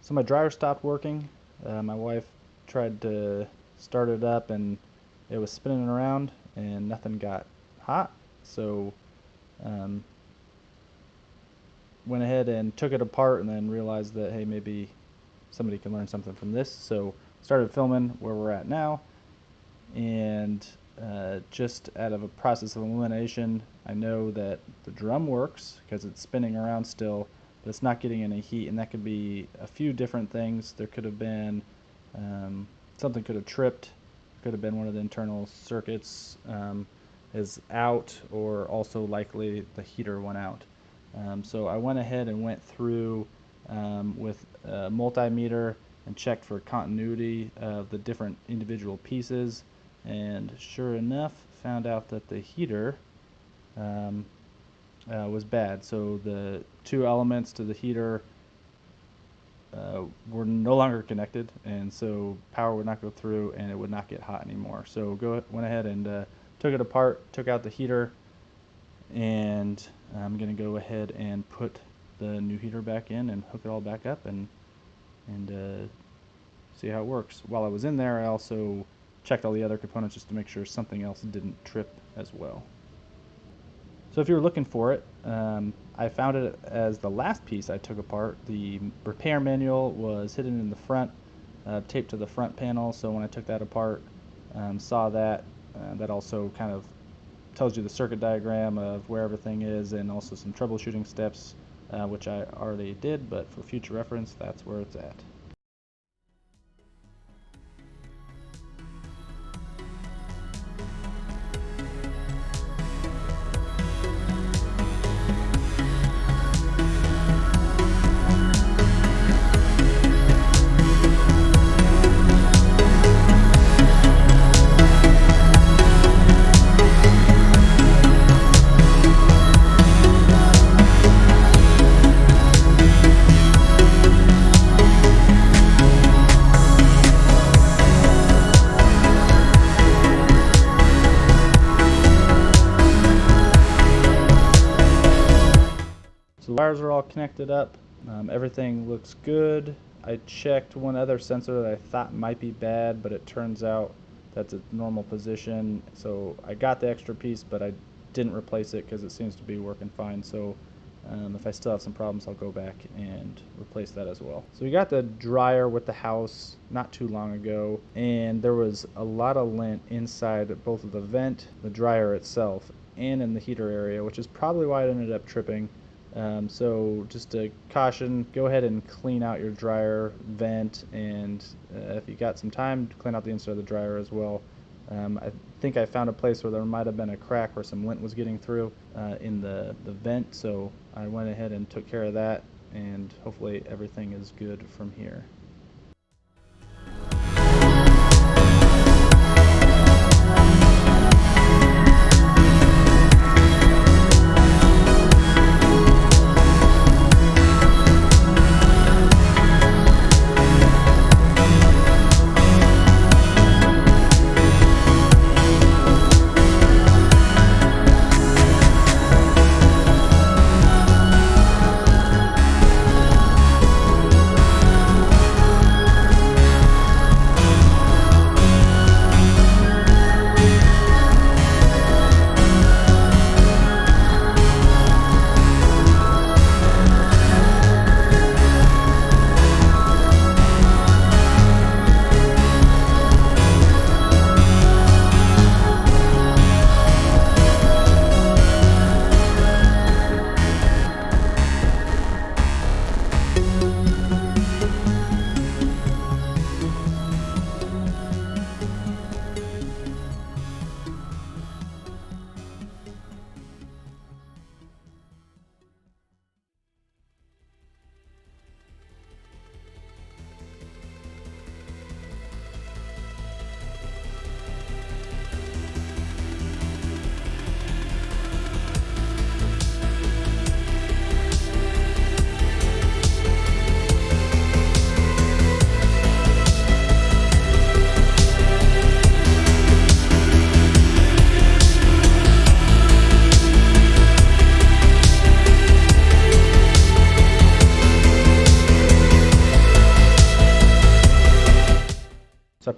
So my dryer stopped working. My wife tried to start it up and it was spinning around and nothing got hot. So um, went ahead and took it apart and then realized that, hey, maybe somebody can learn something from this. So started filming where we're at now, and just out of a process of elimination, I know that the drum works because it's spinning around still, but it's not getting any heat, and that could be a few different things. There could have been something could have tripped, could have been one of the internal circuits is out, or also likely the heater went out. So I went ahead and went through with a multimeter and checked for continuity of the different individual pieces, and sure enough found out that the heater was bad. So the two elements to the heater were no longer connected, and so power would not go through and it would not get hot anymore. So went ahead and took it apart, took out the heater, and I'm going to go ahead and put the new heater back in and hook it all back up and see how it works. While I was in there, I also checked all the other components just to make sure something else didn't trip as well. So if you're looking for it, I found it as the last piece I took apart. The repair manual was hidden in the front, taped to the front panel, so when I took that apart, saw that. That also kind of tells you the circuit diagram of where everything is, and also some troubleshooting steps, which I already did, but for future reference, that's where it's at. So the wires are all connected up. Everything looks good. I checked one other sensor that I thought might be bad, but it turns out that's a normal position. So I got the extra piece, but I didn't replace it because it seems to be working fine. So if I still have some problems, I'll go back and replace that as well. So we got the dryer with the house not too long ago, and there was a lot of lint inside both of the vent, the dryer itself, and in the heater area, which is probably why it ended up tripping. So just a caution, go ahead and clean out your dryer vent, and if you got some time, clean out the inside of the dryer as well. I think I found a place where there might have been a crack where some lint was getting through in the vent, so I went ahead and took care of that, and hopefully everything is good from here.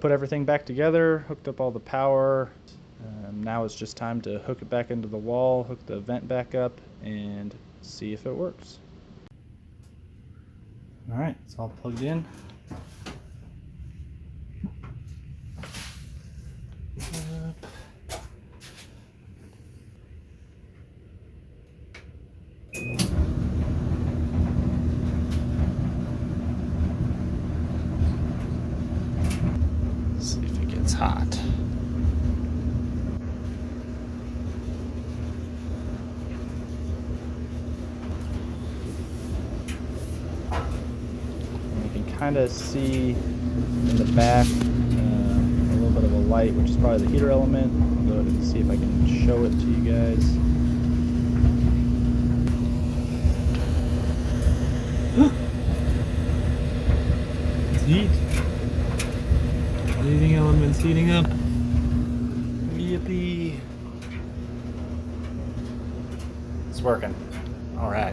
put everything back together, hooked up all the power. Now it's just time to hook it back into the wall, hook the vent back up, and see if it works. Alright, it's all plugged in. See if it gets hot. And you can kind of see in the back a little bit of a light, which is probably the heater element. I'll go ahead and see if I can show it to you guys. It's heat. Heating elements heating up. Yippee! It's working. All right.